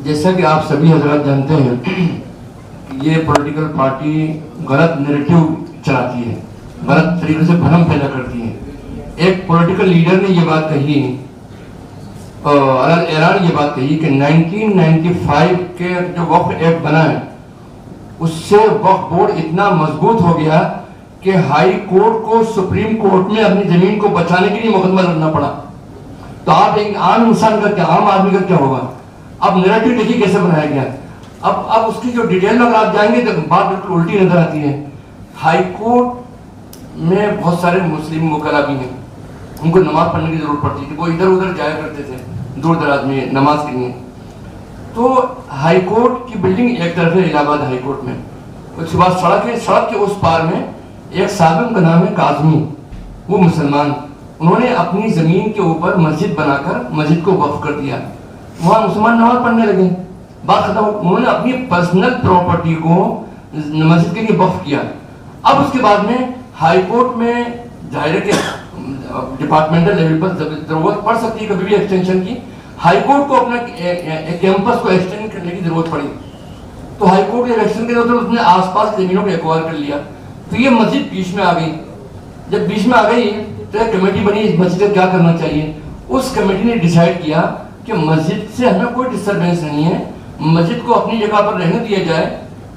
जैसा कि आप सभी हजरात जानते हैं, ये पॉलिटिकल पार्टी गलत नैरेटिव चलाती है, गलत तरीके से भ्रम पैदा करती है। एक पॉलिटिकल लीडर ने ये बात कही, ऐलान ये बात कही कि 1995 के जो वक्फ एक्ट बना है उससे वक्फ बोर्ड इतना मजबूत हो गया कि हाई कोर्ट को सुप्रीम कोर्ट में अपनी जमीन को बचाने के लिए मुकदमा लड़ना पड़ा। तो आप एक आम इंसान का क्या, आम आदमी का क्या होगा? अब नैरेटिव देखिए कैसे बनाया गया। अब उसकी जो डिटेल में अगर आप जाएंगे तो बात बिल्कुल उल्टी नजर आती है। हाई कोर्ट में बहुत सारे मुस्लिम वकला भी हैं, उनको नमाज पढ़ने की जरूरत पड़ती थी, वो इधर उधर जाया करते थे दूर दराज में नमाज के लिए। तो हाई कोर्ट की बिल्डिंग एक तरफ है इलाहाबाद हाई कोर्ट में, उसके बाद सड़क है, सड़क के उस पार में एक साहब का नाम है काजमी, वो मुसलमान, उन्होंने अपनी जमीन के ऊपर मस्जिद बनाकर मस्जिद को वक्फ कर दिया। वहां मुसलमान नमाज पढ़ने लगे, बात खत्म। उन्होंने अपनी पर्सनल प्रॉपर्टी को मस्जिद के लिए वक्फ किया। अब उसके बाद में हाई कोर्ट में जाहिर है कि डिपार्टमेंटल लेवल पर जरूरत पड़ सकती है कभी भी एक्सटेंशन की। हाई कोर्ट को अपना कैंपस को एक्सटेंड करने की जरूरत पड़ी, तो हाई कोर्ट के इलेक्शन के दौरान उसने आसपास जमीनों को एक्वायर कर लिया। तो ये मस्जिद बीच में आ गई। जब बीच में आ गई तो एक कमेटी बनी, इस मस्जिद का क्या करना चाहिए। उस कमेटी ने डिसाइड किया कि मस्जिद से हमें कोई डिस्टर्बेंस नहीं है, मस्जिद को अपनी जगह पर रहने दिया जाए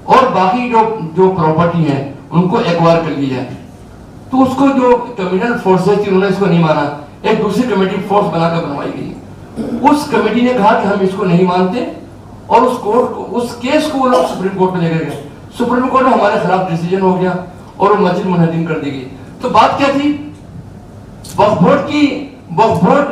और बाकी जो प्रॉपर्टी है उनको एक्वायर कर लिया जाए। तो उसको जो कम्युनल फोर्सेस थी उन्होंने इसको नहीं माना, एक दूसरी कमेटी फोर्स बनाकर बनवाई गई। उस कमेटी ने कहा कि हम इसको नहीं मानते और उस केस को वो लोग सुप्रीम कोर्ट में लेकर गए। सुप्रीम कोर्ट में हमारे खिलाफ डिसीजन हो गया और वो मस्जिद मुनहदम कर दी गई। तो बात क्या थी, वक्फ बोर्ड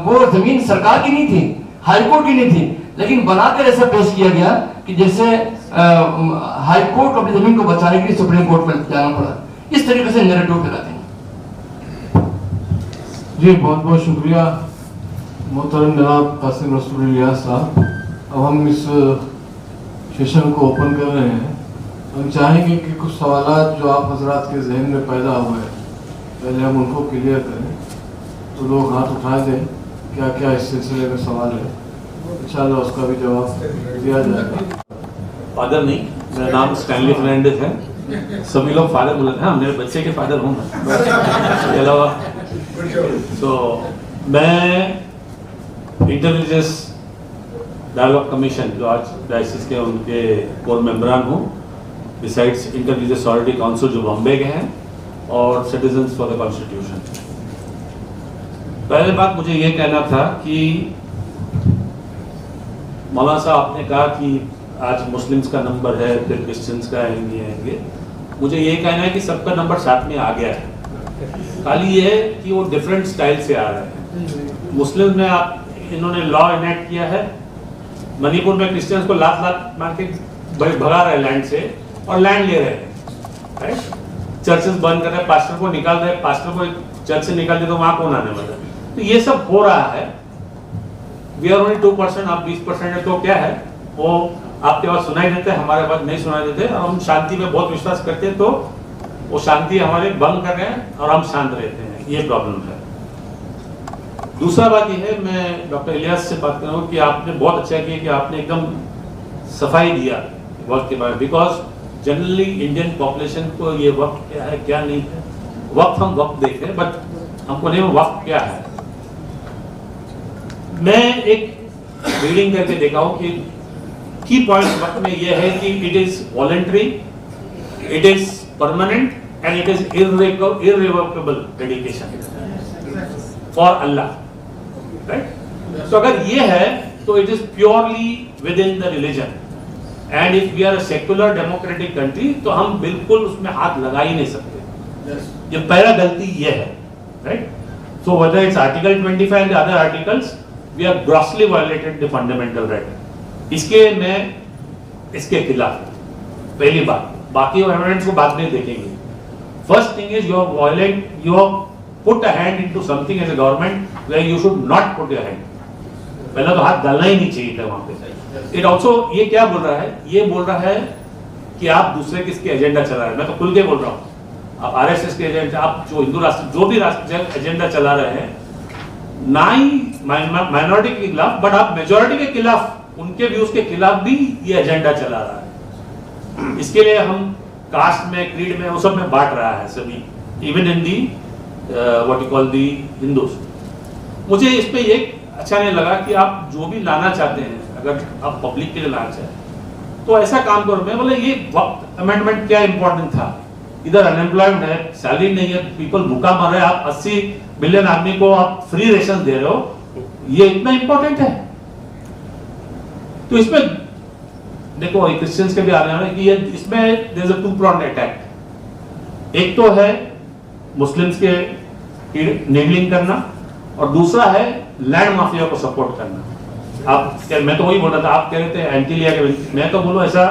वो जमीन सरकार की नहीं थी, हाई कोर्ट की नहीं थी, लेकिन बनाकर ऐसा पेश किया गया कि जैसे हाई कोर्ट को अपनी जमीन को बचाने के लिए सुप्रीम कोर्ट में जाना पड़ा। इस तरीके से नैरेटिव फैलाते हैं। जी बहुत बहुत शुक्रिया मोहतरम जनाब कासिम रसूल इलियास साहब। अब हम इस सेशन को ओपन कर रहे हैं। हम चाहेंगे कि कुछ सवाल जो आप हजरात के जहन में पैदा हुए हैं पहले हम उनको क्लियर करें, तो लोग हाथ उठा दें क्या क्या इस सिलसिले में सवाल है, इंशाल्लाह उसका भी जवाब दिया जाएगा। फादर नहीं, मेरा नाम स्टैनली फर्नांडिस है, सभी लोग फादर बोलते हैं, हाँ मेरे बच्चे के फादर हूँ मैं। अलावा तो मैं इंटररिलीजियस डायलॉग कमीशन जो आज डायसिस के उनके कोर मेंबरान हूँ, बिसाइड्स इंटररिलीजियस सॉलिडरिटी काउंसिल जो बॉम्बे के हैं और सिटीजन्स फॉर द कॉन्स्टिट्यूशन। पहले बात मुझे ये कहना था कि मौलाना साहब आपने कहा कि आज मुस्लिम्स का नंबर है फिर क्रिश्चियंस का आएंगे। मुझे ये कहना है कि सबका नंबर साथ में आ गया है, खाली ये है कि वो डिफरेंट स्टाइल से आ रहे हैं। मुस्लिम में आप इन्होंने लॉ इनेक्ट किया है, मणिपुर में क्रिश्चियंस को लाख लाख मार के भगा रहे लैंड से और लैंड ले रहे हैं, राइट। चर्चेस बंद कर रहे हैं, पास्टर को निकाल रहे हैं, पास्टर को चर्च से निकाल दे तो वहां कौन आने वाला है। तो ये सब हो रहा है। वी आर ओनली 2%, आप 20% है, तो क्या है वो आपके पास सुनाई देते हैं, हमारे पास नहीं सुनाई देते। और हम शांति में बहुत विश्वास करते हैं, तो वो शांति हमारे भंग कर रहे हैं और हम शांत रहते हैं, ये प्रॉब्लम है। दूसरा बात यह है, मैं डॉक्टर इलियास से बात कर रहा हूँ कि आपने बहुत अच्छा किया कि आपने एकदम सफाई दिया वक्त के बारे में, बिकॉज जनरली इंडियन पॉपुलेशन को ये वक्त क्या है क्या नहीं है, वक्त हम वक्त देख रहे हैं बट हमको नहीं वक्त क्या है। मैं एक रीडिंग करके देखा हूं कि की पॉइंट वक्त में यह है कि it is voluntary, it is permanent and it is irrevocable dedication for Allah, right. तो अगर ये है तो it is purely within the religion and if we are a secular democratic country तो हम बिल्कुल उसमें हाथ लगा ही नहीं सकते। ये पहला गलती ये है, right. So whether it's article 25 and other articles we are grossly violated the fundamental right. इसके मैं इसके खिलाफ हूं, पहली बात। बाकी एविडेंस को बाद में देखेंगे। First thing is you have put a hand into something as a government where you should not put your hand. पहला तो हाथ डालना ही नहीं चाहिए था वहां पे। इट ऑल्सो ये क्या बोल रहा है, ये बोल रहा है कि आप दूसरे किसके एजेंडा चला रहे हैं। मैं तो खुल के बोल रहा हूँ, आप आरएसएस के एजेंडा, आप जो हिंदू राष्ट्र जो भी राष्ट्र एजेंडा चला रहे हैं, ना ही माइनॉरिटी के खिलाफ बट आप मेजोरिटी के खिलाफ उनके व्यूज के खिलाफ भी ये एजेंडा चला रहा है। इसके लिए हम कास्ट में, क्रीड में, वो सब में बांट रहा है सभी, even in the what you call the Hindus. मुझे इस पे ये अच्छा नहीं लगा कि आप जो भी लाना चाहते हैं, अगर आप पब्लिक के लिए लाना चाहते हैं तो ऐसा काम करो। मैं बोले ये वक्त अमेंडमेंट क्या इंपॉर्टेंट था, इधर अनएम्प्लॉयमेंट है, सैलरी नहीं है, पीपल भूखा मर रहे हैं, आप 80 मिलियन आदमी को आप फ्री रेशन दे रहे हो, ये इतना इंपॉर्टेंट है? तो इसमें देखो क्रिश्चियंस के भी आ रहे हैं कि ये इसमें there is a two pronged attack. एक तो है मुस्लिम्स के निगलिंग करना और दूसरा है लैंड माफिया को सपोर्ट करना। आप, मैं तो वही बोल रहा था, आप कह रहे थे एंटी लिया के, मैं तो बोलूं ऐसा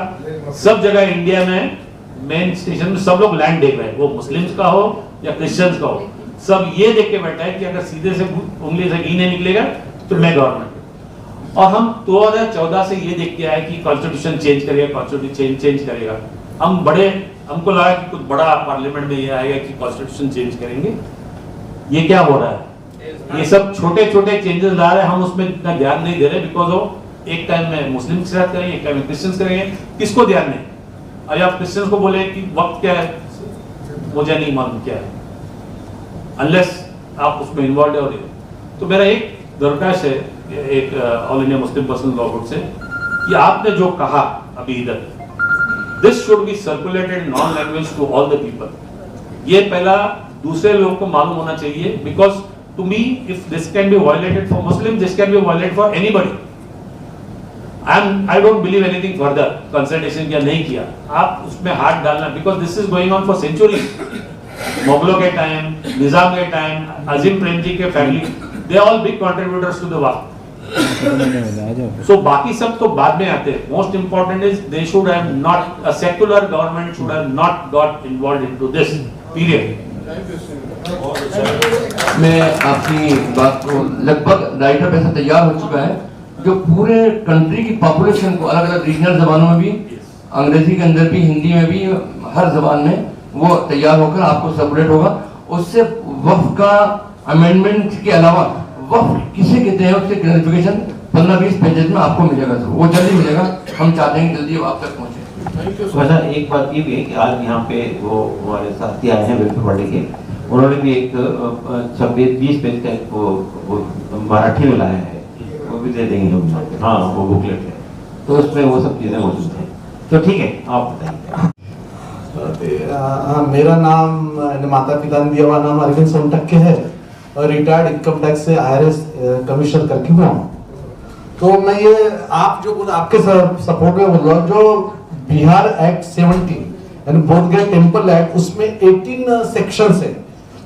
सब जगह इंडिया में मेन स्टेशन में सब लोग लैंड देख रहे हैं, वो मुस्लिम्स का हो या क्रिश्चियंस का हो, सब ये देख के बैठा है कि अगर सीधे से उंगली से घी नहीं निकलेगा तो मैं गवर्नमेंट। और हम 2014 से ये देख के आए कि कॉन्स्टिट्यूशन चेंज करेगा, कॉन्स्टिट्यूशन चेंज करेगा। हमको लगा कि कुछ बड़ा पार्लियामेंट में ये आएगा कि कॉन्स्टिट्यूशन चेंज करेंगे। ये क्या हो रहा है? ये सब छोटे छोटे चेंजेस ला रहे हैं, हम उसमें इतना ध्यान नहीं दे रहे बिकॉज ऑफ एक टाइम में मुस्लिम के साथ करेंगे, एक टाइम में क्रिश्चियंस करेंगे, किसको ध्यान नहीं। अगर आप क्रिश्चियंस को बोले कि वक्त क्या है, मुझे नहीं मालूम क्या है, अनलेस आप उसमें इन्वॉल्व हो रहे हो। तो मेरा एक दरख्वास्त है एक All India Muslim Personal Law Board से कि आपने जो कहा अभी इधर, this should be circulated non language to all the people. ये पहला दूसरे लोगों को मालूम होना चाहिए, because to me if this can be violated for Muslim, this can be violated for anybody. I don't believe anything further consultation किया नहीं किया, आप उसमें हाथ डालना, because this is going on for centuries. मुगलों के टाइम, निजाम के टाइम, अजीम प्रेमजी के family, they all big contributors to the वक्त। So बाकी सब तो बाद में आते हैं। Most important is they should have not, a secular government should have not got involved into this period. मैं आपकी बात को लगभग राइटर ऐसा तैयार हो चुका है जो पूरे कंट्री की पॉपुलेशन को अलग अलग रीजनल जबानों में भी, अंग्रेजी के अंदर भी, हिंदी में भी, हर जबान में वो तैयार होकर आपको सर्कुलेट होगा। उससे वक्फ का अमेंडमेंट के अलावा वक्फ किसे कहते हैं उसके क्लैरिफिकेशन 15-20 पेजेस में आपको मिलेगा, वो जल्दी मिलेगा। हम चाहते हैं जल्दी आप तक पहुंचे। वैसा एक बात ये भी है कि आज यहाँ पे वो हमारे साथी आए हैं वेलफेयर पार्टी के, उन्होंने भी एक 26-20 पेज का वो मराठी में लाया है, वो भी दे देंगे हम। हाँ, वो बुकलेट है, तो उसमें वो सब चीज़ें मौजूद हैं। तो ठीक है, आप बताइए। मेरा नाम, माता पिता ने दिया हुआ नाम अरविंद सोनटक के है और रिटायर्ड इनकम टैक्स से IRS कमिश्नर करके हुआ हूँ। तो मैं ये आप जो आपके सपोर्ट में बोल रहा हूँ, जो बिहार एक्ट 17 यानी बोध गया टेम्पल एक्ट, उसमें 18 सेक्शन है,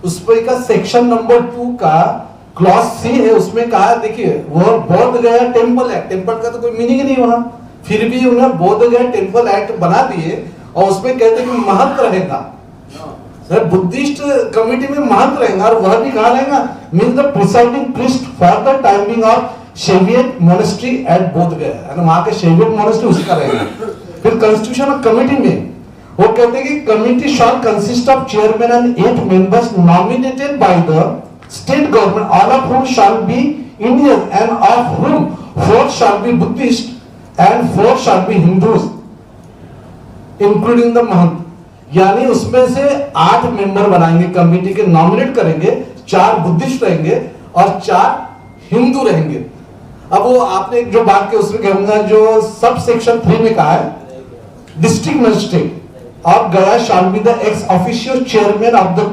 उसमें का सेक्शन नंबर 2 का क्लॉज C है, उसमें कहा, देखिए वो बोध गया टेम्पल एक्ट, टेम्पल का तो कोई मीनिंग नहीं वहां, फिर भी उन्हें बोध गया टेम्पल एक्ट बना दिए और उसमें कहते हैं कि महंत रहेगा, सर बुद्धिस्ट कम्युनिटी में महंत रहेगा, और वह भी कहा रहेगा, means the presiding priest for the timing of Shaivite monastery at Bodh Gaya, यानी वहां के शेवियट मोनेस्ट्री उसका रहेगा। फिर कॉन्स्टिट्यूशन ऑफ कमिटी में वो कहते हैं कि committee shawl consist of chairman and 8 members nominated by the state government, all of whom shall be Indian and of whom 4 shall be Buddhist and 4 shall be Hindus including the mahant. यानी उसमें से 8 member बनाएंगे, committee के nominate करेंगे, 4 Buddhist रहेंगे और 4 हिंदू रहेंगे। अब वो आपने जो बात की उसमें कहूंगा, जो सब सेक्शन 3 में कहा है, डिस्ट्रिक्ट मजिस्ट्रेट ऑफ गया shall be the ex officio chairman of the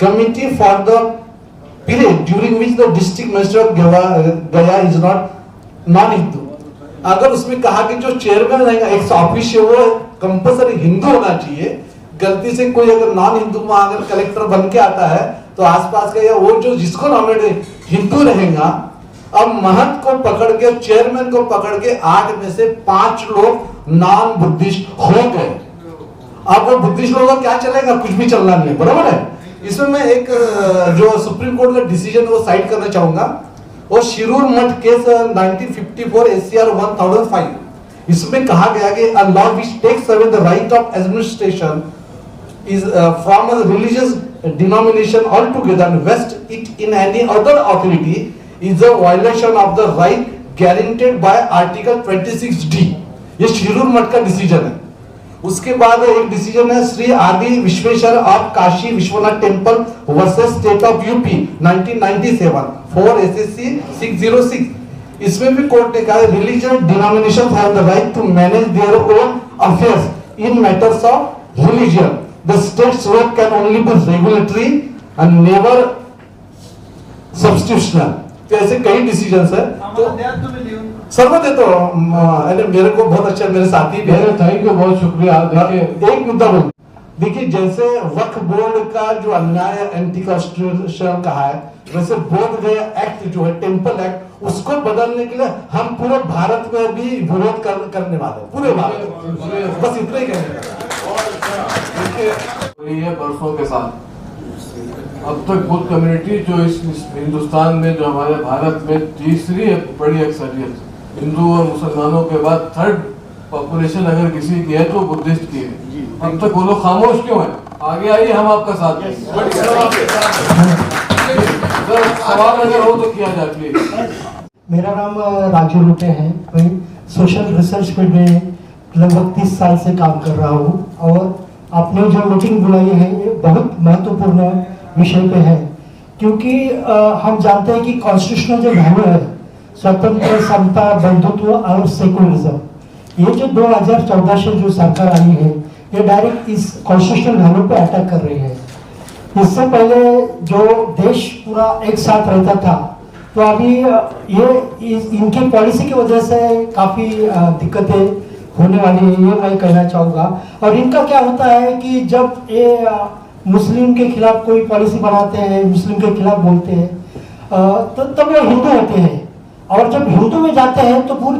committee for the period during which the district magistrate of गया इज नॉन हिंदू। अगर उसमें कहा कि जो चेयरमैन रहेगा एक्स ऑफिशियो वो कंपल्सरी हिंदू होना चाहिए, गलती से कोई अगर नॉन हिंदू में अगर कलेक्टर बन के आता है तो आसपास का या वो जो जिसको नॉमिनेट हिंदू रहेगा। अब महंत को पकड़ के, चेयरमैन को पकड़ के 8 में से 5 लोग नॉन बुद्धिस्ट हो गए। अब वो बुद्धिस्ट लोगों का क्या चलेगा, कुछ भी चलना नहीं है, बराबर है। इसमें मैं एक जो सुप्रीम कोर्ट का डिसीजन वो साइड करना चाहूंगा, वो शिरूर मठ केस 1954 SCR 1005, इसमें कहा गया कि a law which takes away the right of administration is from a religious denomination altogether and vests it in any other authority is a violation of the right guaranteed bye article 26D। ये शिरूर मठ का decision है। उसके बाद एक decision है Shri Adi Vishweshwar of Kashi Vishwanath temple versus state of UP 1997 for SSC 606। इसमें भी कोर्ट ने कहा religious denomination have the right to manage their own affairs in matters of religion. The states work can only be regulatory and never substitutional. तो ऐसे कई decisions है। तो सर्वदे तो मेरे को बहुत अच्छा, मेरे साथी भी है। थैंक यू, बहुत शुक्रिया। देखिए एक मुद्दा बोल, देखिए जैसे वक्फ बोर्ड का जो अन्याय एंटी कॉन्स्टिट्यूशनल कहा है, वैसे बोध गया एक्ट जो है टेम्पल एक्ट, उसको बदलने के लिए हम पूरे भारत में भी विरोध करने वाले हैं, पूरे भारत में। बस इतना ही कहने ये बरसों के साथ अब तक बुद्ध कम्युनिटी जो इस हिंदुस्तान में, जो हमारे भारत में तीसरी बड़ी अक्सरियत, हिंदू और मुसलमानों के बाद थर्ड पॉपुलेशन अगर किसी की है तो बुद्धिस्ट की है। अब तक वो लोग खामोश क्यों हैं? आगे आइए, हम आपका साथ देंगे। सवाल अगर हो तो किया जाए प्लीज। मेरा नाम राजू रुटे है। मैं सोशल रिसर्च फील्ड में लगभग 30 साल से काम कर रहा हूँ और आपने जो मीटिंग बुलाई है ये बहुत महत्वपूर्ण विषय पे है, क्योंकि हम जानते हैं कि कॉन्स्टिट्यूशनल जो वैल्यू है स्वतंत्र, समता, बंधुत्व और सेकुलरिज्म, ये जो 2014 से जो सरकार आई है ये डायरेक्ट इस कॉन्स्टिट्यूशनल वैल्यू पे अटैक कर रही है। इससे पहले जो देश पूरा एक साथ रहता था, तो अभी ये इनकी पॉलिसी की वजह से काफ़ी दिक्कतें होने वाली है, ये मैं कहना चाहूँगा। और इनका क्या होता है कि जब ये मुस्लिम के खिलाफ कोई पॉलिसी बनाते हैं, मुस्लिम के खिलाफ बोलते हैं, तो तब वो हिंदू होते हैं, और जब हिंदू में जाते हैं तो पूरी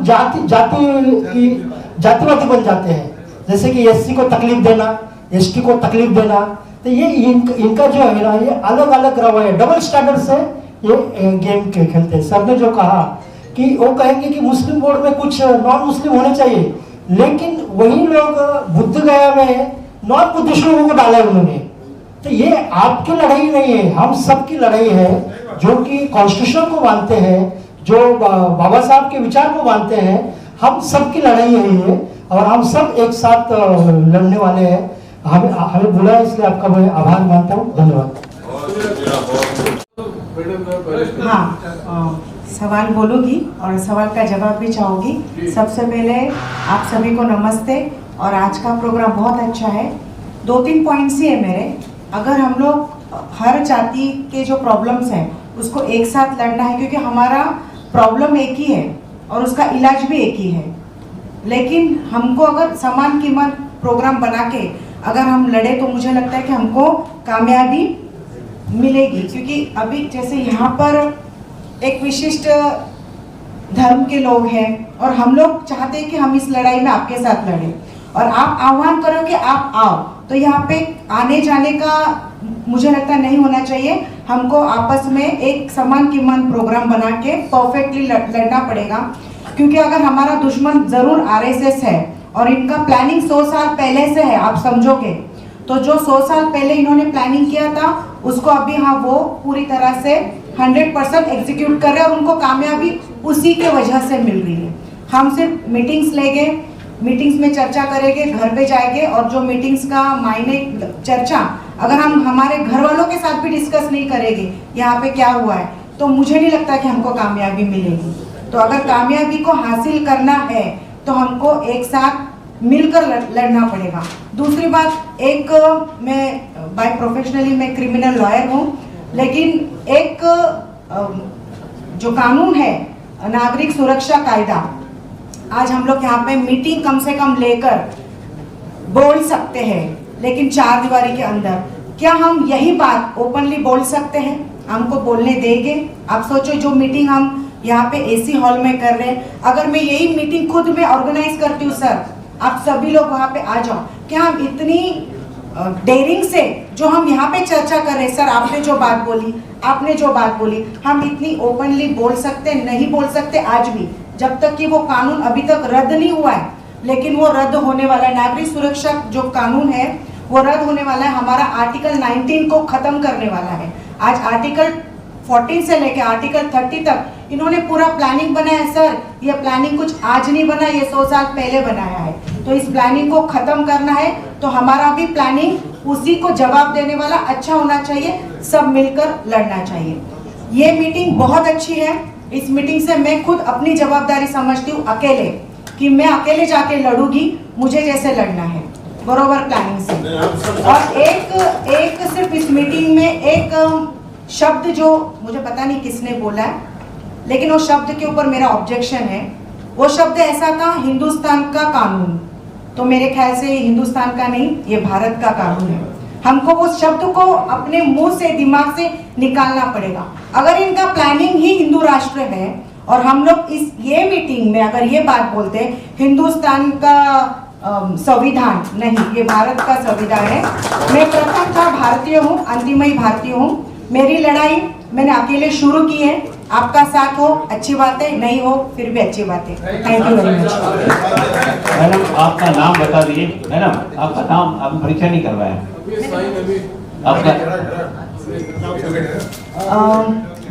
जातिवादी बन जाते हैं। जैसे कि SC को तकलीफ देना, ST को तकलीफ देना, तो ये इनका जो है ना, ये अलग अलग रवैया, डबल स्टैंडर्ड से ये गेम के खेलते हैं। सर ने जो कहा कि वो कहेंगे कि मुस्लिम बोर्ड में कुछ नॉन मुस्लिम होने चाहिए, लेकिन वही लोग बुद्ध गया में नॉन बुद्धिस्ट लोगों को डाला उन्होंने। तो ये आपकी लड़ाई नहीं है, हम सबकी लड़ाई है, जो कि कॉन्स्टिट्यूशन को मानते हैं, जो बाबा साहब के विचार को मानते हैं। हम सबकी लड़ाई है ये, और हम सब एक साथ लड़ने वाले हैं। हमें बुलाया, इसलिए आपका मैं आभार मानता हूँ। धन्यवाद। हाँ, सवाल बोलूँगी और सवाल का जवाब भी चाहूँगी। सबसे पहले आप सभी को नमस्ते, और आज का प्रोग्राम बहुत अच्छा है। 2-3 पॉइंट्स ही है मेरे। अगर हम लोग हर जाति के जो प्रॉब्लम्स हैं उसको एक साथ लड़ना है, क्योंकि हमारा प्रॉब्लम एक ही है और उसका इलाज भी एक ही है, लेकिन हमको अगर समान कीमत प्रोग्राम बना के अगर हम लड़े तो मुझे लगता है कि हमको कामयाबी मिलेगी। क्योंकि अभी जैसे यहाँ पर एक विशिष्ट धर्म के लोग हैं और हम लोग चाहते हैं कि हम इस लड़ाई में आपके साथ लड़ें, और आप आह्वान करो कि आप आओ, तो यहाँ पे आने जाने का मुझे लगता नहीं होना चाहिए। हमको आपस में एक समान कीमत प्रोग्राम बना के परफेक्टली लड़ना पड़ेगा, क्योंकि अगर हमारा दुश्मन जरूर RSS है और इनका प्लानिंग 100 साल पहले से है, आप समझोगे तो जो 100 साल पहले इन्होंने प्लानिंग किया था उसको अभी हाँ वो पूरी तरह से 100% एग्जीक्यूट कर रहे हैं और उनको कामयाबी उसी के वजह से मिल रही है। हम सिर्फ मीटिंग्स लेंगे, मीटिंग्स में चर्चा करेंगे, घर पे जाएंगे, और जो मीटिंग्स का मायने चर्चा अगर हम हमारे घर वालों के साथ भी डिस्कस नहीं करेंगे यहाँ पे क्या हुआ है, तो मुझे नहीं लगता कि हमको कामयाबी मिलेगी। तो अगर कामयाबी को हासिल करना है तो हमको एक साथ मिलकर लड़ना पड़ेगा। दूसरी बात, एक मैं बाय प्रोफेशनली मैं क्रिमिनल लॉयर हूँ, लेकिन एक जो कानून है नागरिक सुरक्षा कायदा, आज हम लोग यहाँ पे मीटिंग कम से कम लेकर बोल सकते हैं, लेकिन 4 दीवारी के अंदर क्या हम यही बात ओपनली बोल सकते हैं? हमको बोलने देंगे? आप सोचो, जो मीटिंग हम यहाँ पे AC हॉल में कर रहे हैं, अगर मैं यही मीटिंग खुद में ऑर्गेनाइज करती हूँ, सर आप सभी लोग वहाँ पे आ जाओ, क्या हम इतनी डेयरिंग से जो हम यहाँ पे चर्चा कर रहे हैं, सर आपने जो बात बोली, आपने जो बात बोली, हम इतनी ओपनली बोल सकते नहीं बोल सकते आज भी, जब तक कि वो कानून अभी तक रद्द नहीं हुआ है। लेकिन वो रद्द होने वाला है, नागरिक सुरक्षा जो कानून है वो रद्द होने वाला है, हमारा आर्टिकल 19 को खत्म करने वाला है। आज आर्टिकल 14 से लेकर आर्टिकल 30 तक इन्होंने पूरा प्लानिंग बनाया। सर ये प्लानिंग कुछ आज नहीं बना, ये 100 साल पहले बनाया है। तो इस प्लानिंग को खत्म करना है, तो हमारा भी प्लानिंग उसी को जवाब देने वाला अच्छा होना चाहिए, सब मिलकर लड़ना चाहिए। ये मीटिंग बहुत अच्छी है। इस मीटिंग से मैं खुद अपनी जवाबदारी समझती हूँ अकेले, कि मैं अकेले जाके लड़ूंगी, मुझे जैसे लड़ना है बरोबर प्लानिंग से। और एक सिर्फ इस मीटिंग में एक शब्द जो मुझे पता नहीं किसने बोला है, लेकिन वो शब्द के ऊपर मेरा ऑब्जेक्शन है। वो शब्द ऐसा था, हिंदुस्तान का कानून। तो मेरे ख्याल से ये हिंदुस्तान का नहीं, ये भारत का कानून है। हमको उस शब्द को अपने मुंह से, दिमाग से निकालना पड़ेगा। अगर इनका प्लानिंग ही हिंदू राष्ट्र है और हम लोग ये मीटिंग में अगर ये बात बोलते हैं हिंदुस्तान का संविधान नहीं, ये भारत का संविधान है। मैं प्रथमतः भारतीय हूँ, अंतिम भारतीय हूँ। मेरी लड़ाई मैंने अकेले शुरू की है। आपका साथ हो अच्छी बात है, नहीं हो फिर भी अच्छी बात है। Thank you very much. Madam आपका नाम बता दीजिए। मैडम आपका नाम, आप परिचय नहीं करवाया आपका।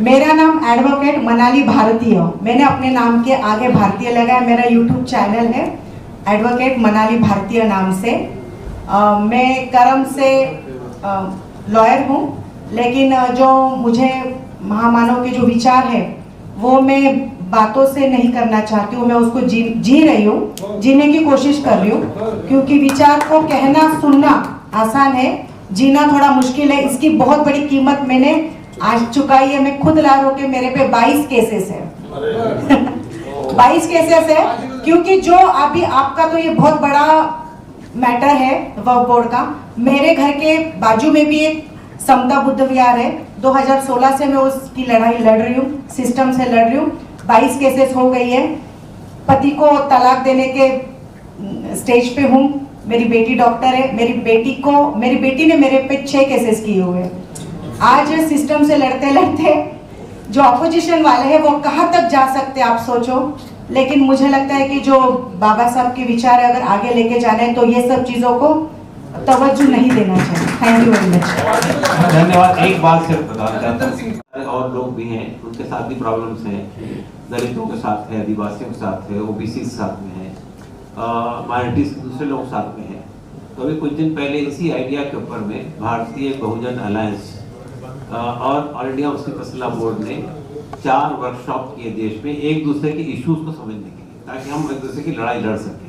मेरा नाम एडवोकेट मनाली भारतीय, मैंने अपने नाम के आगे भारतीय लगाया। मेरा यूट्यूब चैनल है एडवोकेट मनाली भारतीय नाम से। मैं कर्म से लॉयर हूँ, लेकिन जो मुझे महामानव के जो विचार है वो मैं बातों से नहीं करना चाहती हूँ, मैं उसको जी रही हूँ, जीने की कोशिश कर रही हूँ। क्योंकि विचार को कहना सुनना आसान है, जीना थोड़ा मुश्किल है। इसकी बहुत बड़ी कीमत मैंने आज चुकाई है। मैं खुद लायर होके मेरे पे 22 केसेस है 22 केसेस है। क्योंकि जो अभी आपका तो ये बहुत बड़ा मैटर है वक्फ बोर्ड का, मेरे घर के बाजू में भी एक समता बुद्ध विहार है। 2016 से मैं उसकी लड़ाई लड़ रही हूँ, सिस्टम से लड़ रही हूँ। 22 केसेस हो गई है। पति को तलाक देने के स्टेज पे हूँ। मेरी बेटी डॉक्टर है। मेरी बेटी ने मेरे पे 6 केसेस किए हुए हैं। आज सिस्टम से लड़ते लड़ते जो अपोजिशन वाले हैं वो कहाँ तक जा सकते आप सोचो। लेकिन मुझे लगता है कि जो बाबा साहब के विचार है, अगर आगे लेके जाना है तो ये सब चीजों को तवज्जो नहीं देना चाहिए। Thank you very much. धन्यवाद। एक बात सिर्फ बताना चाहता हूँ, और लोग भी हैं उनके साथ भी प्रॉब्लम्स हैं, दलितों के साथ है, आदिवासियों के साथ है, ओबीसी के साथ में है, माइनॉरिटीज के दूसरे लोग साथ में हैं। तो अभी कुछ दिन पहले इसी आइडिया के ऊपर में भारतीय बहुजन अलायंस और ऑल इंडिया मुस्लिम फैसला बोर्ड ने 4 वर्कशॉप किए देश में, एक दूसरे के इश्यूज को समझने के लिए, ताकि हम एक दूसरे की लड़ाई लड़ सकें।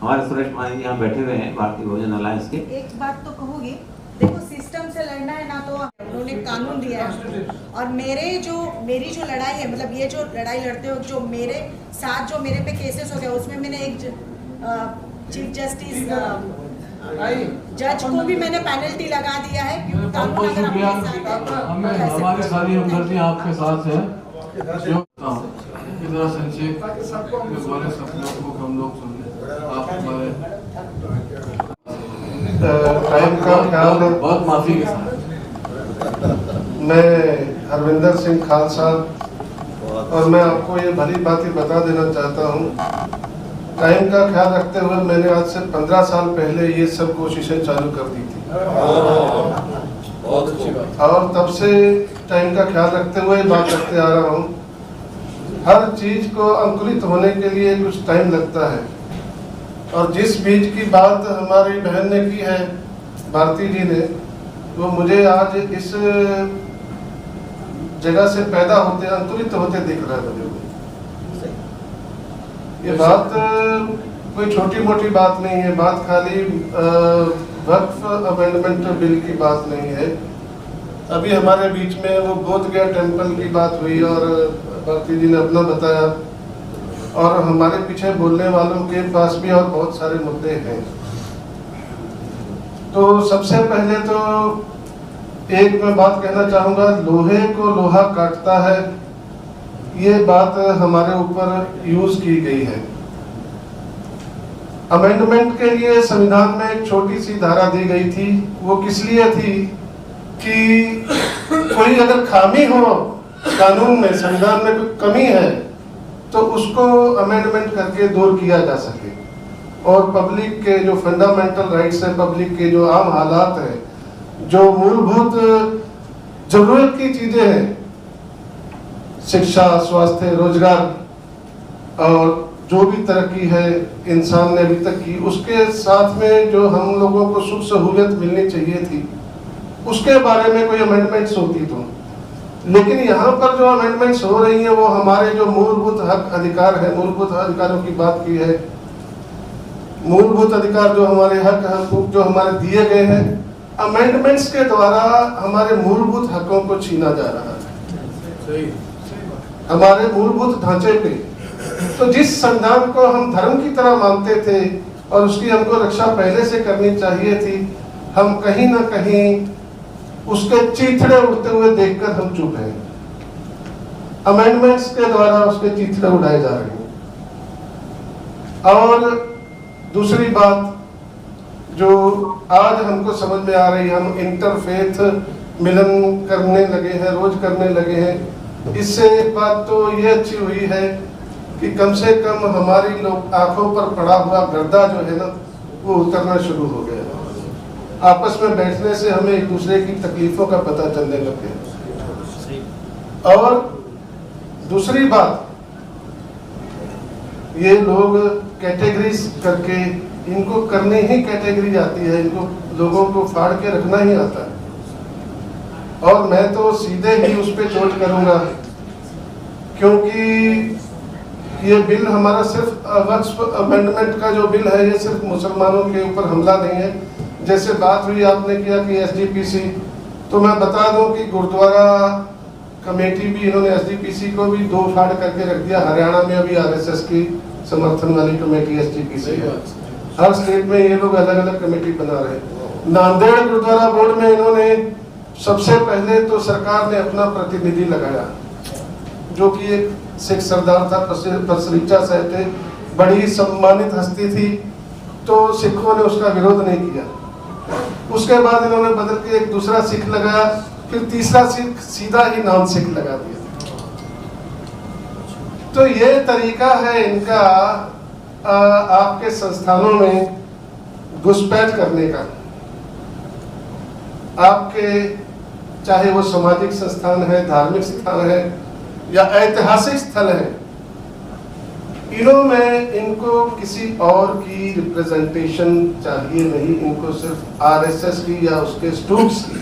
हमारे सुरेश मानी जी यहाँ बैठे हुए हैं भारतीय बहुजन अलायंस के। एक बात तो कहूँगी, देखो सिस्टम से लड़ना है ना, तो उन्होंने कानून दिया है। और मेरी जो लड़ाई है, मतलब ये जो लड़ाई लड़ते हो, जो मेरे साथ जो मेरे पे केसेस हो गए, उसमें मैंने एक चीफ जस्टिस जज को भी मैंने पेनल्टी लगा दिया है। बहुत शुक्रिया। हमारी सारी हमदर्दी आपके साथ है। जो इतना संक्षेप हमारे सपनों को हम लोग सुने, आप हमारे टाइम का ख्याल है। बहुत माफी के साथ मैं हरविंदर सिंह खालसा, और मैं आपको ये भली बात ही बता देना चाहता हूँ, टाइम का ख्याल रखते हुए मैंने आज से 15 साल पहले ये सब कोशिशें चालू कर दी थी। बहुत अच्छी बात। और तब से टाइम का ख्याल रखते हुए बात करते आ रहा हूँ। हर चीज को अंकुरित होने के लिए कुछ टाइम लगता है, और जिस बीज की बात हमारी बहन ने की है, भारती जी ने, वो मुझे आज इस जगह से पैदा होते, अंकुरित होते दिख रहा है। मुझे ये बात कोई छोटी मोटी बात नहीं है। बात खाली वक्फ अमेंडमेंट बिल की बात नहीं है। अभी हमारे बीच में वो बोध गया टेम्पल की बात हुई, और भारती जी ने अपना बताया, और हमारे पीछे बोलने वालों के पास भी और बहुत सारे मुद्दे हैं। तो सबसे पहले तो एक मैं बात कहना चाहूँगा, लोहे को लोहा काटता है, ये बात हमारे ऊपर यूज की गई है। अमेंडमेंट के लिए संविधान में एक छोटी सी धारा दी गई थी। वो किस लिए थी कि कोई अगर खामी हो कानून में, संविधान में कोई कमी है, तो उसको अमेंडमेंट करके दूर किया जा सके, और पब्लिक के जो फंडामेंटल राइट्स है, पब्लिक के जो आम हालात है, जो मूलभूत जरूरत की चीजें हैं, शिक्षा, स्वास्थ्य, रोजगार और जो भी तरक्की है इंसान ने अभी तक की, उसके साथ में जो हम लोगों को सुख सहूलियत मिलनी चाहिए थी उसके बारे में कोई अमेंडमेंट्स होती तो। लेकिन यहाँ पर जो अमेंडमेंट्स हो रही हैं वो हमारे जो मूलभूत हक अधिकार है, मूलभूत अधिकारों की बात की है, मूलभूत अधिकार जो हमारे हक जो हमारे दिए गए हैं, अमेंडमेंट्स के द्वारा हमारे मूलभूत हकों को छीना जा रहा है, हमारे मूलभूत ढांचे पे। तो जिस संविधान को हम धर्म की तरह मानते थे और उसकी हमको रक्षा पहले से करनी चाहिए थी, हम कहीं ना कहीं उसके चीथड़े उड़ते हुए देखकर हम चुप हैं। अमेंडमेंट्स के द्वारा उसके चीथड़े उड़ाए जा रहे हैं। और दूसरी बात जो आज हमको समझ में आ रही है, हम इंटरफेथ मिलन करने लगे हैं, रोज करने लगे हैं। इससे एक बात तो ये अच्छी हुई है कि कम से कम हमारी लोग आंखों पर पड़ा हुआ गर्दा जो है ना वो उतरना शुरू हो गया। आपस में बैठने से हमें एक दूसरे की तकलीफों का पता चलने लग गया। और दूसरी बात, ये लोग कैटेगरीज करके, इनको करने ही कैटेगरी आती है, इनको लोगों को फाड़ के रखना ही आता है। और मैं तो सीधे ही उस पर चोट करूंगा, क्योंकि ये बिल हमारा सिर्फ वक्फ अमेंडमेंट का जो बिल है ये सिर्फ मुसलमानों के ऊपर हमला नहीं है। जैसे बात हुई आपने किया कि एसजीपीसी, तो मैं बता दूं कि गुरुद्वारा कमेटी भी, इन्होंने एसजीपीसी को भी दो फाड़ करके रख दिया। हरियाणा में अभी आरएसएस की समर्थन वाली कमेटी एसजीपीसी है, हर स्टेट में ये लोग अलग अलग कमेटी बना रहे हैं। नांदेड़ गुरुद्वारा बोर्ड में इन्होंने सबसे पहले तो सरकार ने अपना प्रतिनिधि लगाया, जो कि एक सिख सरदार था, पसरीचा साहब थे, बड़ी सम्मानित हस्ती थी, तो सिखों ने उसका विरोध नहीं किया। उसके बाद इन्होंने बदल के एक दूसरा सिख लगाया, फिर तीसरा सिख सीधा ही नॉन सिख लगा दिया। तो ये तरीका है इनका आपके संस्थानों में घुसपैठ करने का। आपके चाहे वो सामाजिक संस्थान है, धार्मिक स्थान है या ऐतिहासिक स्थल है, इनमें इनको किसी और की रिप्रेजेंटेशन चाहिए नहीं, इनको सिर्फ आरएसएस की या उसके स्टूड्स की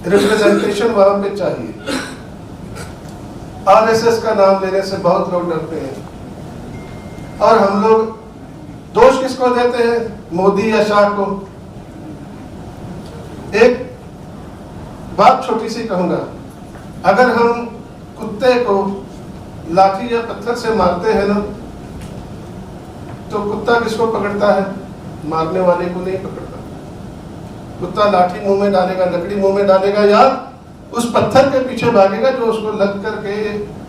रिप्रेजेंटेशन वहां पे चाहिए। आरएसएस का नाम लेने से बहुत लोग डरते हैं और हम लोग दोष किसको देते हैं, मोदी या शाह को। एक बात छोटी सी कहूंगा, अगर हम कुत्ते को लाठी या पत्थर से मारते हैं ना, तो कुत्ता किसको पकड़ता है, मारने वाले को नहीं पकड़ता। कुत्ता लाठी मुंह में डालेगा, लकड़ी मुंह में डालेगा या उस पत्थर के पीछे भागेगा जो उसको लग करके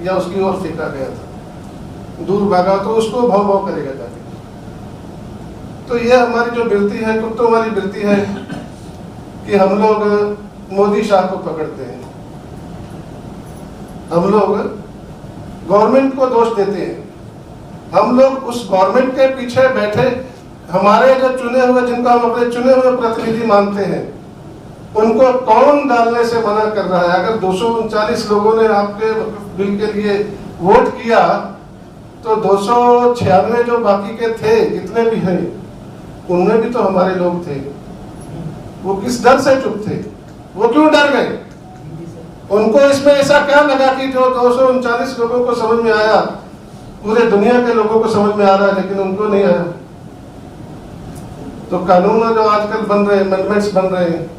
या उसकी ओर फेंका गया था, दूर भागा तो उसको भाव भाव करेगा जाके। तो ये हमारी जो वृत्ति है, कुत्तों वाली वृत्ति है कि हम लोग मोदी शाह को पकड़ते हैं, हम लोग गवर्नमेंट को दोष देते हैं, हम लोग उस गवर्नमेंट के पीछे बैठे, हमारे जो चुने हुए, जिनको हम अपने चुने हुए प्रतिनिधि मानते हैं, उनको कौन डालने से मना कर रहा है। अगर 239 लोगों ने आपके बिल के लिए वोट किया तो 296 जो बाकी के थे, जितने भी हैं, उनमें भी तो हमारे लोग थे। वो किस डर से चुप थे, वो क्यों डर गए? उनको इसमें ऐसा क्या लगा कि जो 239 लोगों को समझ में आया, पूरे दुनिया के लोगों को समझ में आ रहा है, लेकिन उनको नहीं आया। तो कानून जो आजकल बन रहे हैं, अमेंडमेंट्स बन रहे हैं,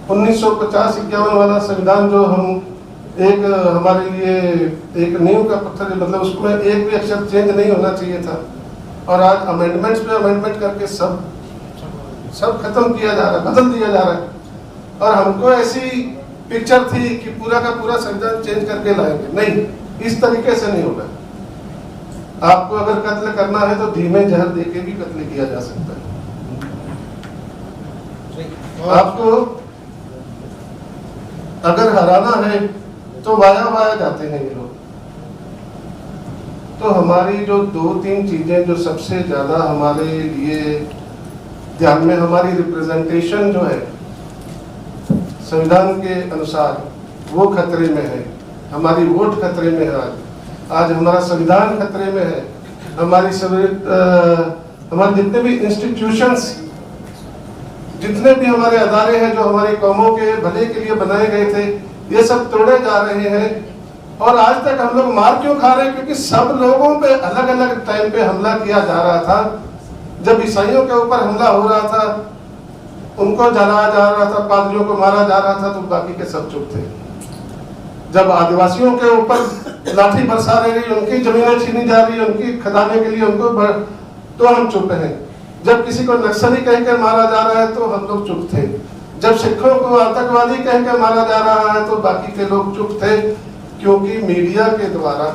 1950-51 वाला संविधान जो हम एक हमारे लिए एक नींव का पत्थर, मतलब उसमें एक भी अक्षर चेंज नहीं होना चाहिए था, और आज अमेंडमेंट्स पे अमेंडमेंट करके सब खत्म किया जा रहा है, बदल दिया जा रहा है। और हमको ऐसी पिक्चर थी कि पूरा का पूरा संविधान चेंज करके लाएंगे, नहीं, इस तरीके से नहीं होगा। आपको अगर कत्ल करना है तो धीमे जहर देके भी कत्ल किया जा सकता है। आपको अगर हराना है तो वाया जाते हैं ये लोग। तो हमारी जो 2-3 चीजें जो सबसे ज्यादा हमारे लिए ध्यान में, हमारी रिप्रेजेंटेशन जो है संविधान के अनुसार वो खतरे में है, हमारी वोट खतरे में है, आज हमारा संविधान खतरे में है, हमारे जितने भी इंस्टीट्यूशंस, जितने भी हमारे अदारे हैं जो हमारी कौमों के भले के लिए बनाए गए थे, ये सब तोड़े जा रहे हैं। और आज तक हम लोग मार क्यों खा रहे हैं? क्योंकि सब लोगों पे अलग अलग टाइम पे हमला किया जा रहा था। जब ईसाइयों के ऊपर हमला हो रहा था, उनको जलाया जा रहा था, पादरियों को मारा जा रहा था, तो बाकी के सब चुप थे। जब आदिवासियों के ऊपर लाठी बरसा रही, उनकी जमीनें छीनी जा रही, उनकी खदाने के लिए उनको तो हम चुप हैं। जब किसी को नक्सली कह के मारा जा रहा है तो हम लोग चुप थे। जब सिखों को आतंकवादी कह के मारा जा रहा है तो बाकी के लोग चुप थे, क्योंकि मीडिया के द्वारा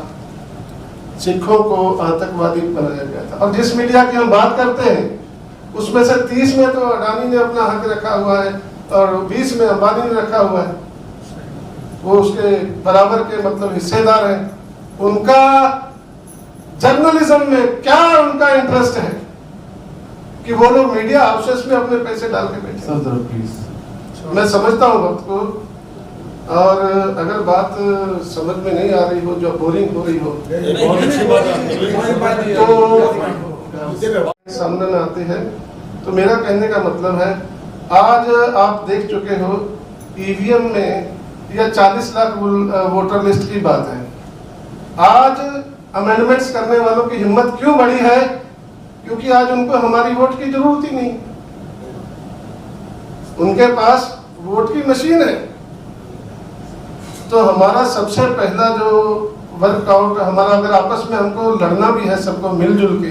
सिखों को आतंकवादी बनाया गया था। और जिस मीडिया की हम बात करते हैं उसमें से 30 में तो अडानी ने अपना हक रखा हुआ है और 20 में अंबानी ने रखा हुआ है, वो उसके बराबर के मतलब हिस्सेदार हैं। उनका जर्नलिज्म में क्या उनका इंटरेस्ट है कि वो लोग मीडिया हाउसेस में अपने पैसे डाल के बैठे। मैं समझता हूँ वक्त को, और अगर बात समझ में नहीं आ रही हो, जो बोरिंग हो रही हो, तो सामने में आते हैं। तो मेरा कहने का मतलब है, आज आप देख चुके हो ईवीएम में या 40 लाख वोटर लिस्ट की बात है। आज अमेंडमेंट्स करने वालों की हिम्मत क्यों बढ़ी है? क्योंकि आज उनको हमारी वोट की जरूरत ही नहीं, उनके पास वोट की मशीन है। तो हमारा सबसे पहला जो वर्कआउट हमारा, अगर आपस में हमको लड़ना भी है सबको मिलजुल के,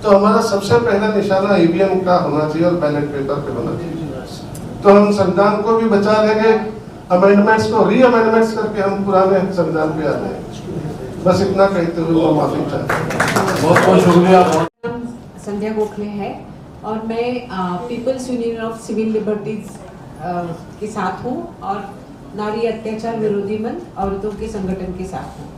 तो हमारा सबसे पहला निशाना ईवीएम का होना चाहिए और बैलेट पेपर पे होना चाहिए। तो हम संविधान को भी बचा लेंगे, अमेंडमेंट्स को री अमेंडमेंट्स करके हम पुराने संविधान पे आ जाएंगे। बस इतना कहते हुए मैं माफी चाहता हूँ। बहुत बहुत शुक्रिया। संध्या गोखले है और मैं People's Union of Civil Liberties के साथ हूँ और नारी अत्याचार विरोधी मंच औरतों के संगठन के साथ हूँ।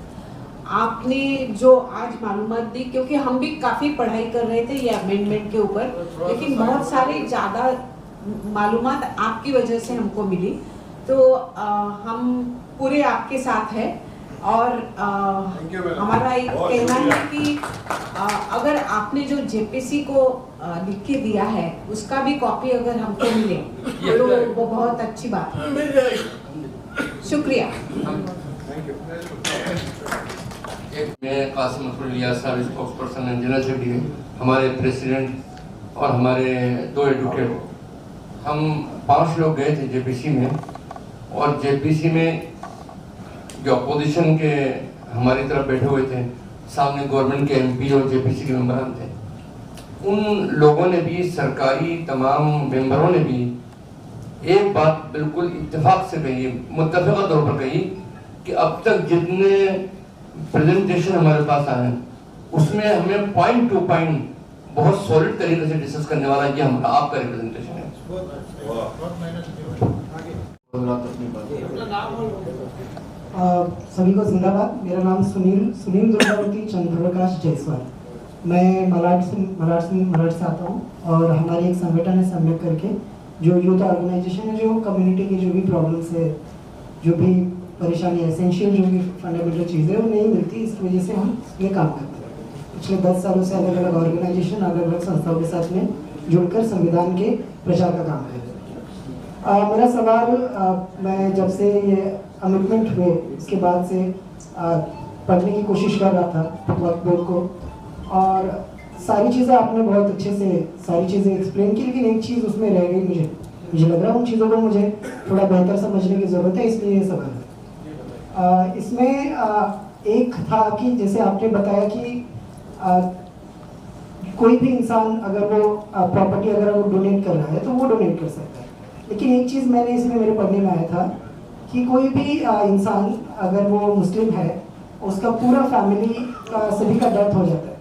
आपने जो आज मालूमात दी, क्योंकि हम भी काफ़ी पढ़ाई कर रहे थे ये अमेंडमेंट के ऊपर, लेकिन बहुत सारे ज़्यादा मालूमात आपकी वजह से हमको मिली, तो हम पूरे आपके साथ हैं। और हमारा एक कहना है कि अगर आपने जो जेपीसी को लिख के दिया है उसका भी कॉपी अगर हमको मिले तो वो बहुत अच्छी बात है। शुक्रिया। मैं कासिम इलियास साहब, स्पोक्सपर्सन एंड जनरल सेक्रेटरी, हमारे प्रेसिडेंट और हमारे 2 एडवोकेट, हम 5 लोग गए थे जेपीसी में। और जेपीसी में जो अपोजिशन के हमारी तरफ बैठे हुए थे, सामने गवर्नमेंट के एमपी और जेपीसी के मेंबरान थे। उन लोगों ने भी, सरकारी तमाम मेंबरों ने भी एक बात बिल्कुल इत्तेफाक से कही, मुत्तफ़िक़ा तौर पर कही कि अब तक जितने प्रेजेंटेशन हमारे पास आए हैं उसमें हमें पॉइंट टू पॉइंट बहुत सॉलिड तरीके से डिस्कस करने वाला ये हमारा आपका रिप्रेजेंटेशन है। सभी को जिंदाबाद। मेरा नाम सुनील दुर्गावती चंद्रप्रकाश जायसवाल। मैं मलाड से आता हूँ और हमारी एक संगठन है सम्यक करके, जो यूथ ऑर्गेनाइजेशन है, जो कम्युनिटी की जो भी प्रॉब्लम्स है, जो भी परेशानी, एसेंशियल जो भी फंडामेंटल चीज़ें वो नहीं मिलती, इस वजह से हम ये काम करते हैं। पिछले 10 सालों से अलग अलग ऑर्गेनाइजेशन, अलग अलग संस्थाओं के साथ में जुड़कर संविधान के प्रचार का काम कर रहे हैं। मेरा सवाल, मैं जब से ये अमेंडमेंट हुए उसके बाद से पढ़ने की कोशिश कर रहा था वक्त बोर्ड को, और सारी चीज़ें आपने बहुत अच्छे से सारी चीज़ें एक्सप्लेन की, लेकिन एक चीज़ उसमें रह गई। मुझे लग रहा है उन चीज़ों को मुझे थोड़ा बेहतर समझने की ज़रूरत है, इसलिए ये सवाल है। इसमें एक था कि जैसे आपने बताया कि कोई भी इंसान अगर वो प्रॉपर्टी अगर वो डोनेट कर रहा है तो वो डोनेट कर सकता है, लेकिन एक चीज़ मैंने इसमें मेरे पढ़ने में आया था कि कोई भी इंसान अगर वो मुस्लिम है, उसका पूरा फैमिली का सभी का डेथ हो जाता है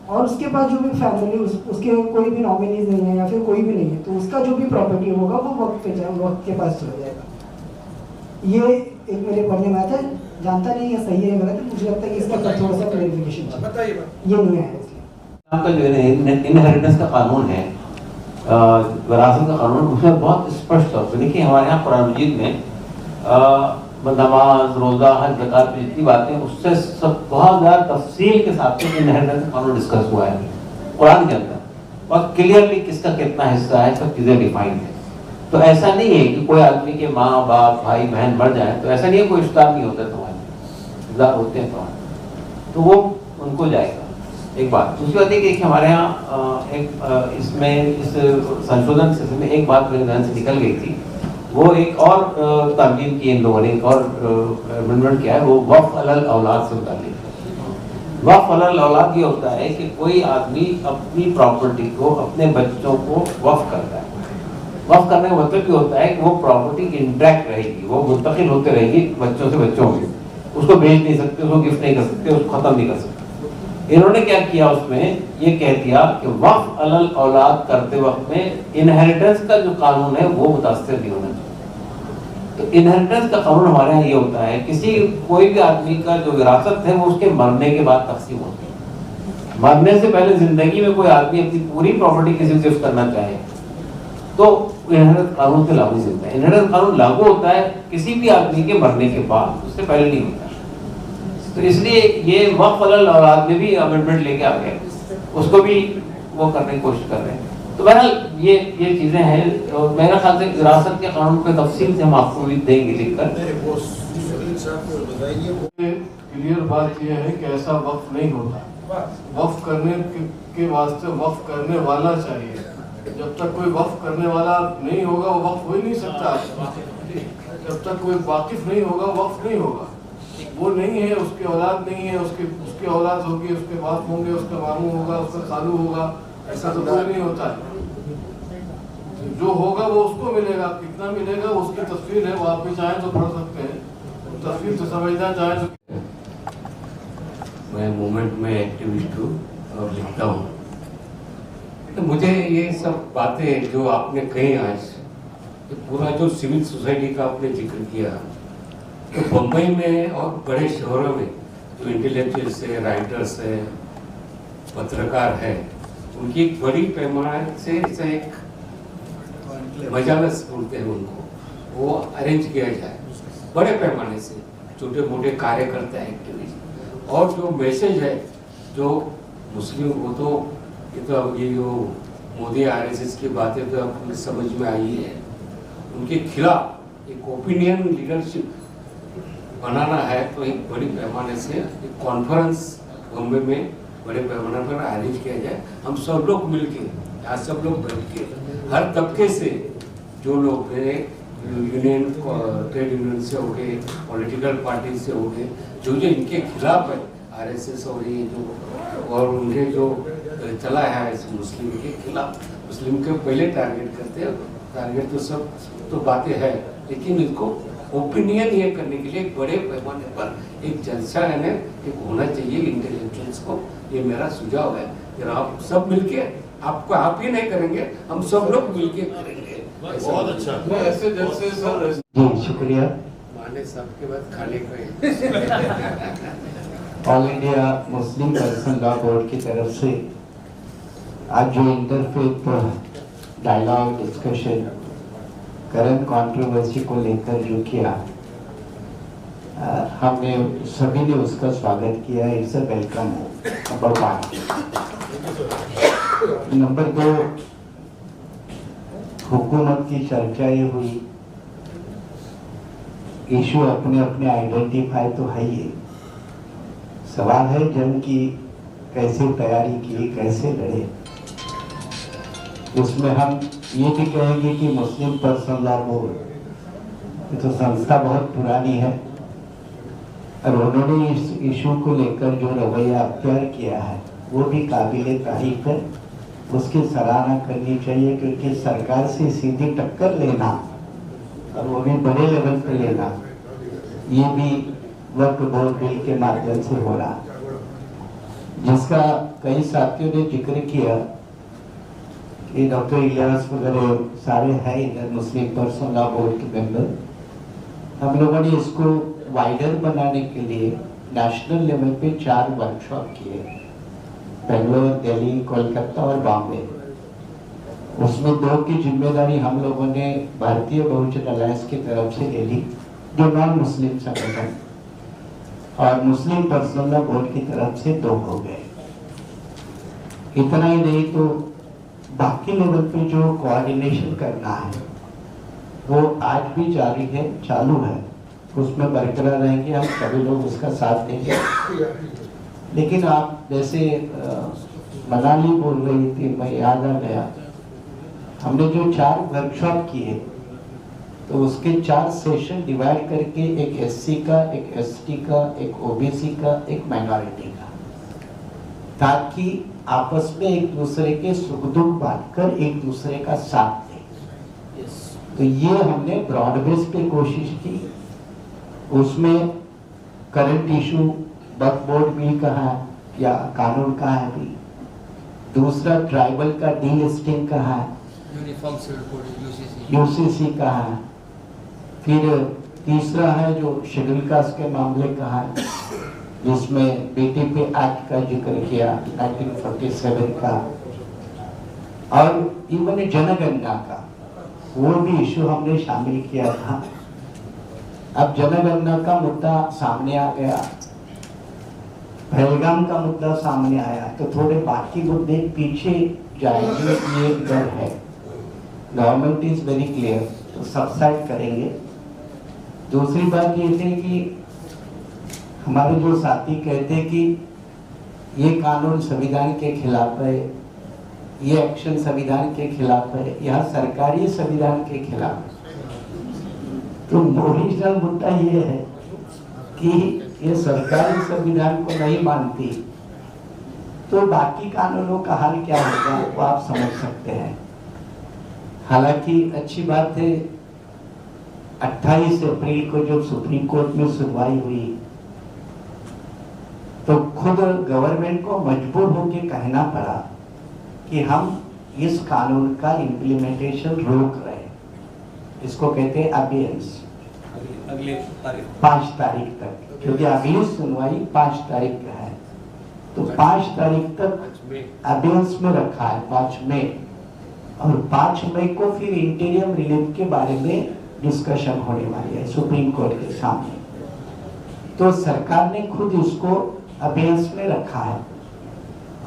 और उसके पास जो भी फैमिली उसके कोई भी नॉमिनीज नहीं है या फिर कोई भी नहीं है, तो उसका जो भी प्रॉपर्टी होगा वो वक्त के पास चला जाएगा। ये एक मेरे पढ़ने में आया था, जानता नहीं है सही है गलत है, मुझे लगता है कि इसका थोड़ा सा क्लैरिफिकेशन चाहिए, ये नहीं है। आपका जो इनहेरिटेंस का कानून है, विरासत का कानून, उसमें बहुत स्पष्ट तौर पर देखिए, हमारे यहाँ कुरान मजीद में नमाज, रोजा, हज, ज़कात पे जितनी बातें उससे सब बहुत ज़्यादा तफसील के साथ में इनहेरिटेंस कानून डिस्कस हुआ है कुरान के अंदर और क्लियरली किसका कितना हिस्सा है, सब चीज़ें डिफाइंड है। तो ऐसा नहीं है कि कोई आदमी के माँ बाप भाई बहन मर जाए तो ऐसा नहीं है कोई रिश्तेदार नहीं होता तुम्हारे, रिश्तेदार होते हैं तुम्हारे, तो वो उनको जाएगा। एक बात। दूसरी बात है कि हमारे यहाँ इसमें इस संशोधन से एक बात मेरे ध्यान से निकल गई थी, वो एक और तामील की इन लोगों ने, एक और अमेंडमेंट किया है, वो वक्फ अलल औलाद से मुताल्लिक। वक्फ अलल औलाद ये होता है कि कोई आदमी अपनी प्रॉपर्टी को अपने बच्चों को वक्फ करता है। वक्फ करने का मतलब ये होता है कि वो प्रॉपर्टी इंटैक्ट रहेगी, वो मुंतकिल होते रहेगी बच्चों से बच्चों में, उसको बेच नहीं सकते, उसको गिफ्ट नहीं कर सकते, उसको खत्म नहीं कर सकते। इन्होंने क्या किया, उसमें ये कह दिया कि वक्फ अलल औलाद करते वक्त में इनहेरिटेंस का जो कानून है वो मुतासिर नहीं होना चाहिए। तो इनहेरिटेंस का कानून हमारे यहाँ ये होता है, कोई भी आदमी का जो विरासत है वो उसके मरने के बाद तकसीम होती है। मरने से पहले जिंदगी में कोई आदमी अपनी पूरी प्रॉपर्टी किसी को गिफ्ट करना चाहे तो इनहेरिटेंस कानून से लागू होता है। इनहेरिटेंस कानून लागू होता है किसी भी आदमी के मरने के बाद, उससे पहले नहीं होता। तो इसलिए ये वक्फ अलल औलाद में भी अमेंडमेंट लेके आ गए, उसको भी वो करने की कोशिश कर रहे हैं। तो बहरहाल ये चीजें हैं और मेरा ख्याल से विरासत के कानून पे तफसील से हम आपको भी देंगे लिखकर। क्लियर बात यह है कि ऐसा वक्फ नहीं होता। वक्फ करने के वास्ते वक्फ करने वाला चाहिए। जब तक कोई वक्फ करने वाला नहीं होगा वो वक्फ हो ही नहीं सकता। जब तक कोई वाकिफ नहीं होगा वक्फ नहीं होगा। वो नहीं है, उसकी औलाद नहीं है, उसकी औलाद होगी, उसके बाप होंगे, उसका मामू होगा, उसका खालू होगा, ऐसा तो कोई नहीं होता है। जो होगा वो उसको मिलेगा, कितना मिलेगा उसकी तस्वीर है, वो आप भी चाहें तो पढ़ सकते हैं, तस्वीर से समझना चाहें तो। मैं मूवमेंट में एक्टिविस्ट हूँ और लिखता हूँ, तो मुझे ये सब बातें जो आपने कही आज, तो पूरा जो सिविल सोसाइटी का आपने जिक्र किया, तो बम्बई में और बड़े शहरों में जो इंटेलेक्चुअल्स है, राइटर्स है, पत्रकार है, उनकी एक बड़ी पैमाने से ऐसा एक मजालस बोलते हैं उनको, वो अरेंज किया जाए बड़े पैमाने से, छोटे मोटे कार्यकर्ता एक्टिविस्ट, और जो मैसेज है जो मुस्लिम को तो ये जो मोदी आरएसएस की बातें तो आपको समझ में आई है, उनके खिलाफ एक ओपिनियन लीडरशिप बनाना है, तो एक बड़ी पैमाने से एक कॉन्फ्रेंस बॉम्बे में बड़े पैमाने पर अरेंज किया जाए। हम सब लोग मिलके, यहाँ सब लोग बैठ के, हर तबके से जो लोग हैं, यूनियन, ट्रेड यूनियन से हो गए, पॉलिटिकल पार्टी से हो गए, जो इनके खिलाफ है आरएसएस और ये जो और उनके जो चला है मुस्लिम के खिलाफ, मुस्लिम के पहले टारगेट करते हैं। टारगेट तो सब तो बातें है, लेकिन इसको ओपिनियन ये करने के लिए एक बड़े पैमाने पर एक जलसा है एक होना चाहिए इंटेलिजेंस को। ये मेरा सुझाव है कि आप सब मिलके, आपको आप ही नहीं करेंगे, हम सब लोग मिलके करेंगे। बहुत अच्छा। ऐसे जलसे सर। जी शुक्रिया। माने साहब के बाद खाली कोई All India Muslim Personal Law Board की तरफ से आज जो interfaith dialogue discussion current controversy को लेकर जो किया, हमने सभी ने उसका स्वागत किया। It's a welcome. Number 1। Number 2, हुकूमत की चर्चा ये हुई, इशू अपने अपने आइडेंटिफाई तो है ही, सवाल है जंग की कैसे तैयारी की, कैसे लड़े। उसमें हम ये भी कहेंगे कि मुस्लिम पर्सनल लॉ बोर्ड तो संस्था बहुत पुरानी है और उन्होंने इस इशू को लेकर जो रवैया अख्तियार किया है वो भी काबिल तारीफ है, उसकी सराहना करनी चाहिए। क्योंकि सरकार से सीधी टक्कर लेना और वो भी बड़े लेवल पे लेना, ये भी वक्फ बोर्ड बिल के माध्यम से हो रहा, जिसका कई साथियों ने जिक्र किया कि डॉक्टर इलियास वगैरह सारे हैं इधर मुस्लिम पर्सनल लॉ बोर्ड के मेंबर। हम लोगों ने इसको वाइडर बनाने के लिए नेशनल लेवल पे 4 वर्कशॉप किए, बेंगलोर, दिल्ली, कोलकाता और बॉम्बे। उसमें 2 की जिम्मेदारी हम लोगों ने भारतीय बहुजन अलायंस की तरफ से ले ली जो नॉन मुस्लिम संगठन और मुस्लिम पर्सनल लॉ बोर्ड की तरफ से 2 हो गए। इतना ही नहीं तो बाकी लेवल पे जो कोऑर्डिनेशन करना है वो आज भी जारी है, चालू है, उसमें बरकरार रहेंगे, हम सभी लोग उसका साथ देंगे। लेकिन आप जैसे मनाली बोल रही थी, मैं याद आ गया, हमने जो 4 वर्कशॉप किए तो उसके 4 सेशन डिवाइड करके एक एससी का, एक एसटी का, एक ओबीसी का, एक माइनॉरिटी का, ताकि आपस में एक दूसरे के सुख दुख बांटकर एक दूसरे का साथ दें। तो ये हमने ब्रॉड बेस पे कोशिश की। उसमें करंट इशू वक्फ बोर्ड भी कहा या कानून कहा है भी, दूसरा ट्राइबल का डीलिस्टिंग कहा है, यूनिफॉर्म सिविल कोड यूसीसी कहा है, फिर तीसरा है जो शेड्यूल कास्ट के मामले कहा है, जिसमें बीटीपी एक्ट का जिक्र किया 1947 का, और इवन जनगणना का वो भी इशू हमने शामिल किया था। अब जनगणना का मुद्दा सामने आ गया, पहलगाम का मुद्दा सामने आया, तो थोड़े बाकी मुद्दे पीछे जाएंगे, ये डर है। गवर्नमेंट इज वेरी क्लियर, तो सबसाइड करेंगे। दूसरी बात ये थी कि हमारे जो साथी कहते कि ये कानून संविधान के खिलाफ है, ये एक्शन संविधान के खिलाफ है, यह सरकारी संविधान के खिलाफ है। तो ओरिजिनल मुद्दा ये है कि ये सरकारी संविधान को नहीं मानती, तो बाकी कानूनों का हाल क्या होगा वो आप समझ सकते हैं। हालांकि अच्छी बात है, 28 अप्रैल को जब सुप्रीम कोर्ट में सुनवाई हुई तो खुद गवर्नमेंट को मजबूर होकर कहना पड़ा कि हम इस कानून का इम्प्लीमेंटेशन रोक रहे हैं। इसको कहते हैं अबियंस, अगले 5 तारीख तक, क्योंकि अगली सुनवाई 5 तारीख का है, तो 5 तारीख तक अबियंस में रखा है, 5 मई, और 5 मई को फिर इंटीरियम रिलीफ के बारे में डिस्कशन होने वाली है सुप्रीम कोर्ट के सामने। तो सरकार ने खुद इसको अबियंस में रखा है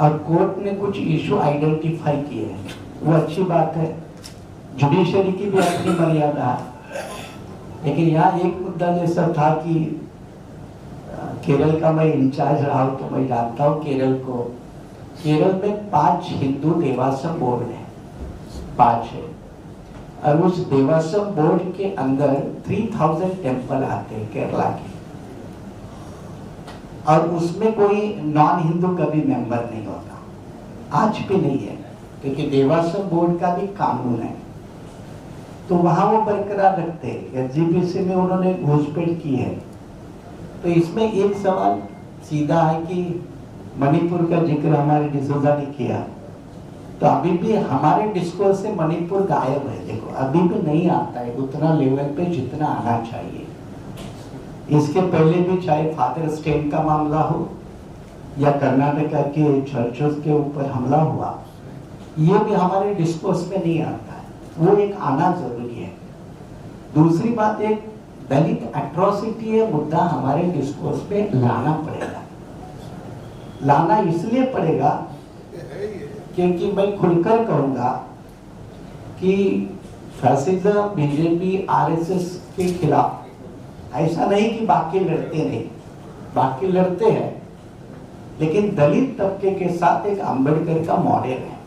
और कोर्ट ने कुछ इशू आइडेंटिफाई किए हैं, वो अच्छी बात है। जुडिशरी की भी अपनी मर्यादा है, लेकिन यहाँ एक मुद्दा जैसा था कि केरल का मैं इंचार्ज रहा हूँ तो मैं जानता हूँ केरल को। केरल में 5 हिंदू देवासम बोर्ड है, 5 है, और उस देवासम बोर्ड के अंदर 3000 टेम्पल आते हैं केरला के, और उसमें कोई नॉन हिंदू कभी मेंबर नहीं होता, आज भी नहीं है, क्योंकि देवासम बोर्ड का भी कानून है, तो वहां वो बरकरार रखते हैं। एसजीपीसी में उन्होंने घूसपेट की है। तो इसमें एक सवाल सीधा है कि मणिपुर का जिक्र हमारे डिसोजा ने किया, तो अभी भी हमारे डिस्कोर्स से मणिपुर गायब है। देखो अभी भी नहीं आता है उतना लेवल पे जितना आना चाहिए। इसके पहले भी चाहे फादर स्टेट का मामला हो या कर्नाटका के चर्चों के ऊपर हमला हुआ, ये भी हमारे डिस्कोर्स में नहीं आता है, वो एक आना जरूरी है। दूसरी बात, एक दलित एट्रोसिटी है मुद्दा हमारे डिस्कोर्स में लाना पड़ेगा। लाना इसलिए पड़ेगा क्योंकि मैं खुलकर कहूंगा कि फैसिज्म, बीजेपी, आरएसएस के खिलाफ ऐसा नहीं कि बाकी लड़ते नहीं, बाकी लड़ते हैं, लेकिन दलित तबके के साथ एक अंबेडकर का मॉडल है।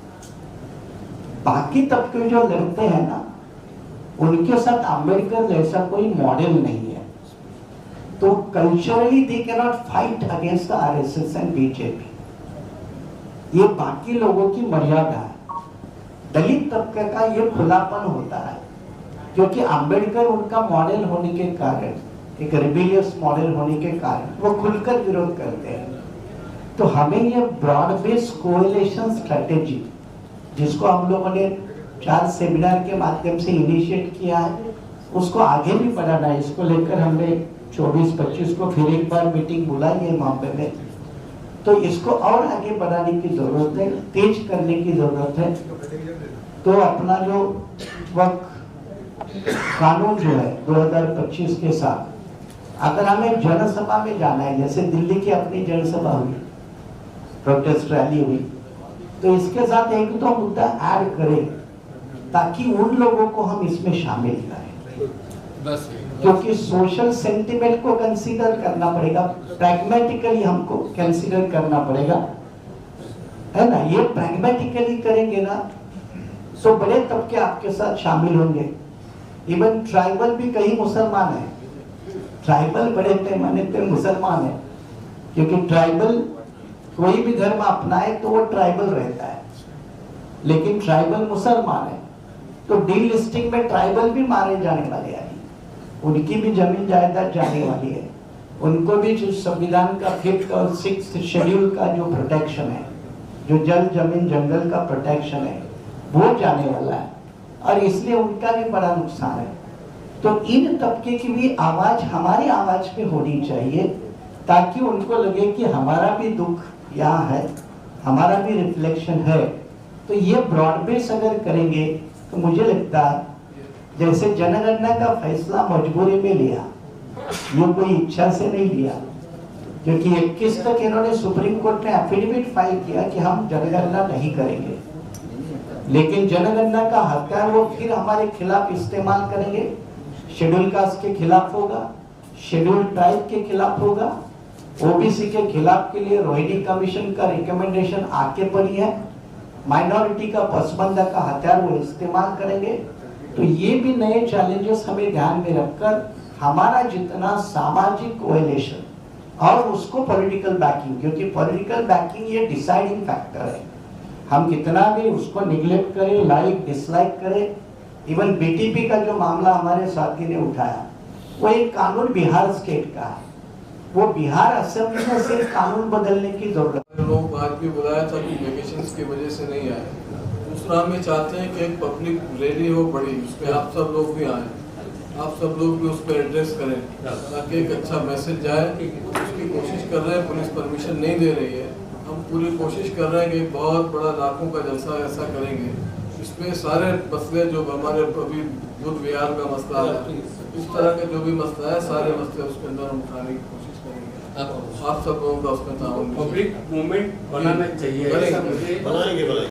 बाकी तबके जो लड़ते हैं ना, उनके साथ अंबेडकर जैसा कोई मॉडल नहीं है। तो culturally they can not fight against the RSS and BJP. ये बाकी लोगों की मर्यादा है। दलित तबके का ये खुलापन होता है क्योंकि अंबेडकर उनका मॉडल होने के कारण, एक रिबेलियस मॉडल होने के कारण वो खुलकर विरोध करते हैं। तो हमें ये ब्रॉड बेस कोएलिशन स्ट्रेटेजी, जिसको हम लोगों ने 4 सेमिनार के माध्यम से इनिशिएट किया है, उसको आगे भी बढ़ाना है। इसको लेकर हमने 24-25 को फिर एक बार मीटिंग बुलाई है बॉम्बे में, तो इसको और आगे बढ़ाने की जरूरत है, तेज करने की जरूरत है। तो अपना जो वक्त कानून जो है 2025 के साथ अगर हमें जनसभा में जाना है, जैसे दिल्ली की अपनी जनसभा हुई, प्रोटेस्ट रैली हुई, तो इसके साथ एक दो मुद्दा ऐड करें ताकि उन लोगों को हम इसमें शामिल करें, क्योंकि सोशल सेंटिमेंट को कंसीडर करना पड़ेगा, प्रैग्मेटिकली हमको कंसीडर करना पड़ेगा, है ना। ये प्रैग्मेटिकली करेंगे ना तो बड़े तबके आपके साथ शामिल होंगे। इवन ट्राइबल भी कई मुसलमान है, ट्राइबल बड़े पैमाने पे मुसलमान है, क्योंकि ट्राइबल कोई भी धर्म अपनाए तो वो ट्राइबल रहता है, लेकिन ट्राइबल मुसलमान है तो डीलिस्टिंग में ट्राइबल भी मारे जाने वाले हैं, उनकी भी जमीन जायदाद जाने वाली है, उनको भी जो संविधान का 5th और 6th शेड्यूल का जो प्रोटेक्शन है, जो जल जमीन जंगल का प्रोटेक्शन है, वो जाने वाला है, और इसलिए उनका भी बड़ा नुकसान है। तो इन तबके की भी आवाज हमारी आवाज पे होनी चाहिए, ताकि उनको लगे कि हमारा भी दुख यहाँ है, हमारा भी रिफ्लेक्शन है। तो ये ब्रॉड बेस अगर करेंगे तो मुझे लगता है जैसे जनगणना का फैसला मजबूरी में लिया, ये कोई इच्छा से नहीं लिया, क्योंकि 21 तक इन्होंने सुप्रीम कोर्ट में एफिडेविट फाइल किया कि हम जनगणना नहीं करेंगे, लेकिन जनगणना का हथियार वो फिर हमारे खिलाफ इस्तेमाल करेंगे। शेड्यूल कास्ट के खिलाफ होगा, शेड्यूल ट्राइब के खिलाफ होगा, ओबीसी के खिलाफ के लिए रोहिणी कमीशन का रिकमेंडेशन आके पड़ी है, माइनॉरिटी का पसमंदा का हथियार वो इस्तेमाल करेंगे। तो ये भी नए चैलेंजेस हमें ध्यान में रखकर हमारा जितना सामाजिक कोएलिशन और उसको पॉलिटिकल बैकिंग, क्योंकि पॉलिटिकल बैकिंग ये डिसाइडिंग फैक्टर है, हम कितना भी उसको निगलेक्ट करें, लाइक डिसलाइक करें। इवन बीटीपी का जो मामला हमारे साथी ने उठाया, वो एक कानून बिहार स्टेट का है, वो बिहार असेंबली में सिर्फ कानून बदलने की जरूरत है। लोग आज भी बुलाया था कि वेकेशंस की वजह से नहीं आए। दूसरा हम ये चाहते हैं कि एक पब्लिक रैली हो बड़ी, उसमें आप सब लोग भी आए, आप सब लोग भी उस पर एड्रेस करें ताकि एक अच्छा मैसेज जाए। उसकी कोशिश कर रहे हैं, पुलिस परमिशन नहीं दे रही है, हम पूरी कोशिश कर रहे हैं कि एक बहुत बड़ा लाखों का जलसा ऐसा करेंगे, इसमें सारे मसले जो हमारे अभी बुद्ध विहार का मसला है, इस तरह का जो भी मसला है, सारे मसले उसके अंदर हम उठाने की कोशिश करेंगे। आप सब लोगों का उसमें ताउन पब्लिक मूवमेंट बनाना चाहिए। बनाएंगे।